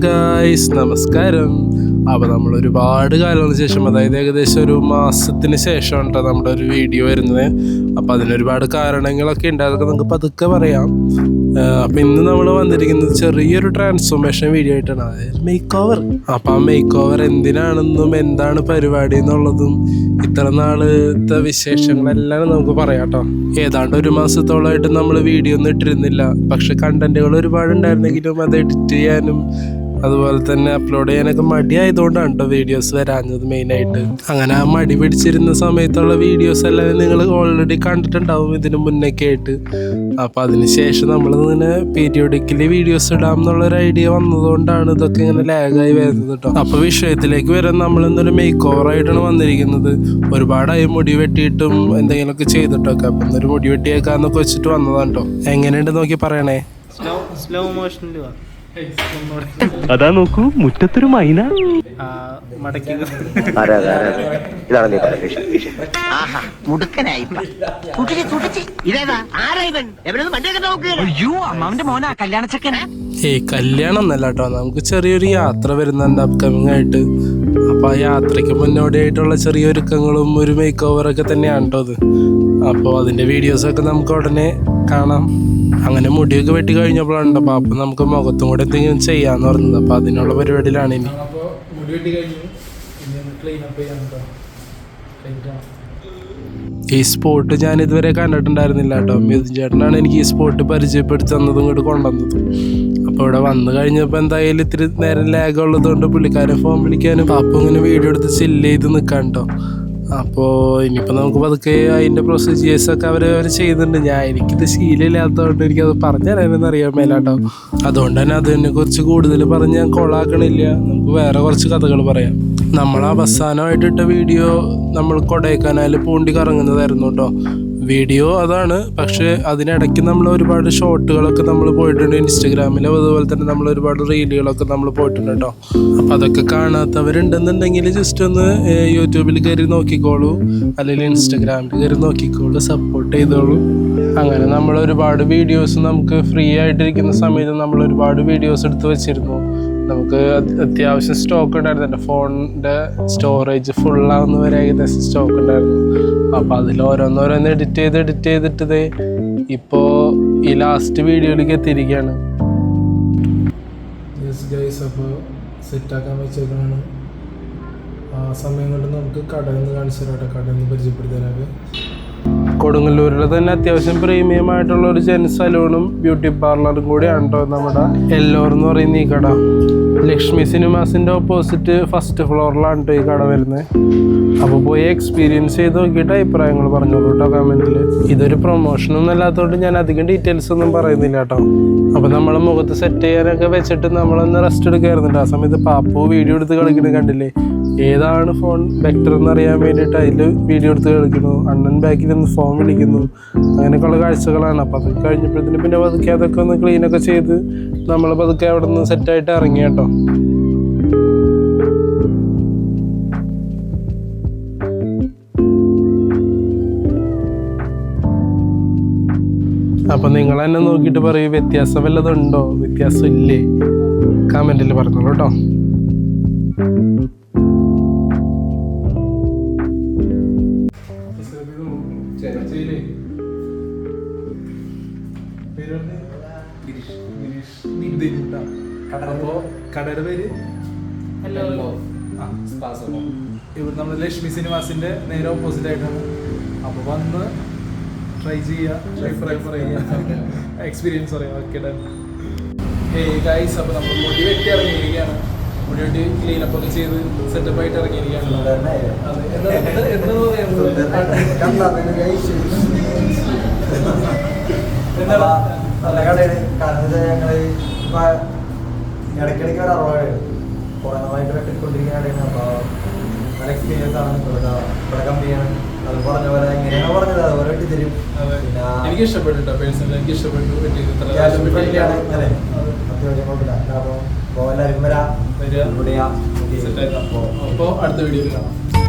Guys, നമസ്കാരം. അപ്പോൾ നമ്മൾ ഒരുപാട് കാലത്തിന് ശേഷം, അതായത് ഏകദേശം ഒരു മാസത്തിന് ശേഷമാണ് കേട്ടോ നമ്മുടെ ഒരു വീഡിയോ വരുന്നത്. അപ്പോൾ അതിനൊരുപാട് കാരണങ്ങളൊക്കെ ഉണ്ട്, അതൊക്കെ നമുക്ക് പതുക്കെ പറയാം. അപ്പോൾ ഇന്ന് നമ്മൾ വന്നിരിക്കുന്നത് ചെറിയൊരു ട്രാൻസ്ഫോർമേഷൻ വീഡിയോ ആയിട്ടാണ്, അതായത് മേക്ക് ഓവർ. അപ്പോൾ ആ മേക്ക് ഓവർ എന്തിനാണെന്നും എന്താണ് പരിപാടി എന്നുള്ളതും ഇത്ര നാളത്തെ വിശേഷങ്ങളെല്ലാം നമുക്ക് പറയാം കേട്ടോ. ഏതാണ്ട് ഒരു മാസത്തോളമായിട്ട് നമ്മൾ വീഡിയോ ഒന്നും ഇട്ടിരുന്നില്ല. പക്ഷെ കണ്ടന്റുകൾ ഒരുപാട് ഉണ്ടായിരുന്നെങ്കിലും അത് എഡിറ്റ് ചെയ്യാനും അതുപോലെ തന്നെ അപ്ലോഡ് ചെയ്യാനൊക്കെ മടിയായതുകൊണ്ടാണ് കേട്ടോ വീഡിയോസ് വരാഞ്ഞത് മെയിനായിട്ട്. അങ്ങനെ ആ മടി പിടിച്ചിരുന്ന സമയത്തുള്ള വീഡിയോസ് എല്ലാം നിങ്ങൾ ഓൾറെഡി കണ്ടിട്ടുണ്ടാവും ഇതിന് മുന്നൊക്കെ ആയിട്ട്. അപ്പോൾ അതിനുശേഷം നമ്മളിങ്ങനെ പീരിയോഡിക്കലി വീഡിയോസ് ഇടാം എന്നുള്ളൊരു ഐഡിയ വന്നതുകൊണ്ടാണ് ഇതൊക്കെ ഇങ്ങനെ ലാഗായി വരുന്നത് കേട്ടോ. അപ്പോൾ വിഷയത്തിലേക്ക് വരാൻ നമ്മളിന്നൊരു മേക്ക് ഓവർ ആയിട്ടാണ് വന്നിരിക്കുന്നത്. ഒരുപാടായി മുടി വെട്ടിയിട്ടും എന്തെങ്കിലുമൊക്കെ ചെയ്തിട്ടൊക്കെ. അപ്പം ഇന്നൊരു മുടി വെട്ടിയേക്കാന്നൊക്കെ വെച്ചിട്ട് വന്നതാണ് കേട്ടോ. എങ്ങനെയുണ്ട് നോക്കി പറയണേ. സ്ലോ മോഷനിൽ അതാ നോക്കൂ, മുറ്റത്തൊരു മൈന മടക്കി കല്യാണം ഒന്നല്ല കേട്ടോ, നമുക്ക് ചെറിയൊരു യാത്ര വരുന്നുണ്ട് അപ്കമിങ് ആയിട്ട്. അപ്പൊ ആ യാത്രയ്ക്ക് മുന്നോടിയായിട്ടുള്ള ചെറിയ ഒരുക്കങ്ങളും ഒരു മേക്ക് ഓവറൊക്കെ തന്നെയാണ് കേട്ടോ അത്. അപ്പോൾ അതിന്റെ വീഡിയോസൊക്കെ നമുക്ക് ഉടനെ കാണാം. അങ്ങനെ മുടിയൊക്കെ വെട്ടി കഴിഞ്ഞപ്പോഴാണ് അപ്പം നമുക്ക് മുഖത്തും കൂടെ എന്തെങ്കിലും ചെയ്യാന്ന് പറഞ്ഞത്. അപ്പൊ അതിനുള്ള പരിപാടിയിലാണ് ഇനി. ഈ സ്പോട്ട് ഞാൻ ഇതുവരെ കണ്ടിട്ടുണ്ടായിരുന്നില്ല കേട്ടോ. മിഥുൻ ചേട്ടനാണ് എനിക്ക് ഈ സ്പോട്ട് പരിചയപ്പെടുത്തി തന്നതും ഇങ്ങോട്ട് കൊണ്ടുവന്നതും. അപ്പോൾ ഇവിടെ വന്നു കഴിഞ്ഞപ്പോൾ എന്തായാലും ഇത്തിരി നേരം ലാഗ് ഉള്ളതുകൊണ്ട് പുള്ളിക്കാരൻ ഫോൺ വിളിക്കാനും പാപ്പം ഇങ്ങനെ വീഡിയോ എടുത്ത് ചില്ല് ചെയ്ത് നിൽക്കാൻ കേട്ടോ. അപ്പോൾ ഇനിയിപ്പോൾ നമുക്ക് പതുക്കെ അതിൻ്റെ പ്രൊസീജിയേഴ്സൊക്കെ അവർ ചെയ്യുന്നുണ്ട്. എനിക്കിത് ശീലമില്ലാത്തതുകൊണ്ട് എനിക്കത് പറഞ്ഞു തരാനൊന്നും അറിയാൻ മേലാട്ടോ. അതുകൊണ്ട് തന്നെ അതിനെക്കുറിച്ച് കൂടുതൽ പറഞ്ഞ് ഞാൻ കൊളാക്കണില്ല. നമുക്ക് വേറെ കുറച്ച് കഥകൾ പറയാം. നമ്മൾ അവസാനമായിട്ട് ഇട്ട വീഡിയോ നമ്മൾ കൊടൈക്കനാൽ പൂണ്ടി കറങ്ങുന്നതായിരുന്നു കേട്ടോ. വീഡിയോ അതാണ്, പക്ഷേ അതിനിടയ്ക്ക് നമ്മൾ ഒരുപാട് ഷോട്ടുകളൊക്കെ നമ്മൾ പോയിട്ടുണ്ട് ഇൻസ്റ്റഗ്രാമിലും. അതുപോലെ തന്നെ നമ്മൾ ഒരുപാട് റീലുകളൊക്കെ നമ്മൾ പോയിട്ടുണ്ട് കേട്ടോ. അപ്പം അതൊക്കെ കാണാത്തവരുണ്ടെന്നുണ്ടെങ്കിൽ ജസ്റ്റ് ഒന്ന് യൂട്യൂബിൽ കയറി നോക്കിക്കോളൂ, അല്ലെങ്കിൽ ഇൻസ്റ്റഗ്രാമിൽ കയറി നോക്കിക്കോളൂ, സപ്പോർട്ട് ചെയ്തോളൂ. അങ്ങനെ നമ്മൾ ഒരുപാട് വീഡിയോസ് നമുക്ക് ഫ്രീ ആയിട്ടിരിക്കുന്ന സമയത്ത് നമ്മൾ ഒരുപാട് വീഡിയോസ് എടുത്ത് വെച്ചിരുന്നു. നമുക്ക് അത്യാവശ്യം സ്റ്റോക്ക് ഉണ്ടായിരുന്നു. എൻ്റെ ഫോണിൻ്റെ സ്റ്റോറേജ് ഫുള്ളാവുന്ന വരെ ഏകദേശം സ്റ്റോക്ക് ഉണ്ടായിരുന്നു. അപ്പോൾ അതിൽ ഓരോന്നോരോന്ന് എഡിറ്റ് ചെയ്തിട്ടത് ഇപ്പോൾ ഈ ലാസ്റ്റ് വീഡിയോയിലേക്ക് എത്തിയിരിക്കുകയാണ്. അപ്പോൾ സെറ്റാക്കാൻ വെച്ചേക്കാണ്. ആ സമയം കൊണ്ട് നമുക്ക് കടയിൽ നിന്ന് കാണിച്ചു തരാം, കടയിൽ നിന്ന് പരിചയപ്പെടുത്തി തരാം. കൊടുങ്ങല്ലൂരിലെ തന്നെ അത്യാവശ്യം പ്രീമിയം ആയിട്ടുള്ള ഒരു ജെൻ സലൂണും ബ്യൂട്ടി പാർലറും കൂടിയാണ് കേട്ടോ നമ്മുടെ എല്ലോർ എന്ന് പറയുന്ന ഈ കട. ലക്ഷ്മി സിനിമാസിൻ്റെ ഓപ്പോസിറ്റ് ഫസ്റ്റ് ഫ്ലോറിലാണ് കേട്ടോ ഈ കട വരുന്നത്. അപ്പോൾ പോയി എക്സ്പീരിയൻസ് ചെയ്ത് നോക്കിയിട്ട് അഭിപ്രായങ്ങൾ പറഞ്ഞോളൂ കേട്ടോ കമൻറ്റിൽ. ഇതൊരു പ്രൊമോഷനൊന്നും അല്ലാത്തതുകൊണ്ട് ഞാൻ അധികം ഡീറ്റെയിൽസ് ഒന്നും പറയുന്നില്ല കേട്ടോ. അപ്പോൾ നമ്മൾ മുഖത്ത് സെറ്റ് ചെയ്യാനൊക്കെ വെച്ചിട്ട് നമ്മളൊന്ന് റെസ്റ്റ് എടുക്കായിരുന്നുണ്ട്. ആ സമയത്ത് പാപ്പു വീഡിയോ എടുത്ത് കളിക്കുന്നത് കണ്ടില്ലേ. ഏതാണ് ഫോൺ ബെറ്റർ എന്നറിയാൻ വേണ്ടിയിട്ട് അതിൽ വീഡിയോ എടുത്ത് കളിക്കുന്നു. അണ്ണൻ ബാക്കിൽ നിന്ന് ഫോൺ വിളിക്കുന്നു. അങ്ങനെയൊക്കെയുള്ള കാഴ്ചകളാണ്. അപ്പോൾ അത് കഴിഞ്ഞപ്പോഴത്തേന് പിന്നെ പതുക്കെ അതൊക്കെ ഒന്ന് ക്ലീനൊക്കെ ചെയ്ത് നമ്മൾ പതുക്കെ അവിടെ നിന്ന് സെറ്റായിട്ട് ഇറങ്ങി കേട്ടോ. അപ്പം നിങ്ങൾ തന്നെ നോക്കിയിട്ട് പറയൂ, വ്യത്യാസം വല്ലതുണ്ടോ, വ്യത്യാസം ഇല്ലേ, കമൻറ്റിൽ പറഞ്ഞോളൂ കേട്ടോ. അപ്പോൾ കടയുടെ പേര് ഇവിടെ നമ്മൾ ലക്ഷ്മി സിനിമാസിന്റെ നേരെ ഓപ്പോസിറ്റ് ആയിട്ടാണ്. അപ്പോൾ വന്ന് ട്രൈ ചെയ്യുക, എക്സ്പീരിയൻസ് പറയാം. Okay done. ഗൈസ്, അപ്പോൾ നമ്മൾ മുടി വെട്ടി ഇറങ്ങിയിരിക്കുകയാണ്. മുടി വെട്ടി ക്ലീനപ്പ് ഒക്കെ ചെയ്ത് സെറ്റപ്പ് ആയിട്ട് ഇറങ്ങിയിരിക്കുകയാണ്. നല്ല കടയാണ്. കാരണം ഞങ്ങൾ ഇടയ്ക്കിടയ്ക്ക് ഒരു അറിവാണ് കുറേ നാളായിട്ട് വെട്ടിക്കൊണ്ടിരിക്കുന്ന കടയാണ്. അപ്പോൾ നല്ല എക്സ്പീരിയൻസ് ആണ്. ഇവിടെ കമ്പനിയാണ്. അത് പറഞ്ഞ പോലെ എങ്ങനെയാണ് പറഞ്ഞത് അതുപോലെ വെട്ടി തരും. പിന്നെ എനിക്ക് ഇഷ്ടപ്പെട്ടു പേഴ്സണലി, എനിക്ക് ഇഷ്ടപ്പെട്ടു. അത്യാവശ്യം കുഴപ്പമില്ല. അപ്പോൾ എല്ലാവരും വരാം. അപ്പോൾ അടുത്ത വീഡിയോയിൽ കാണാം.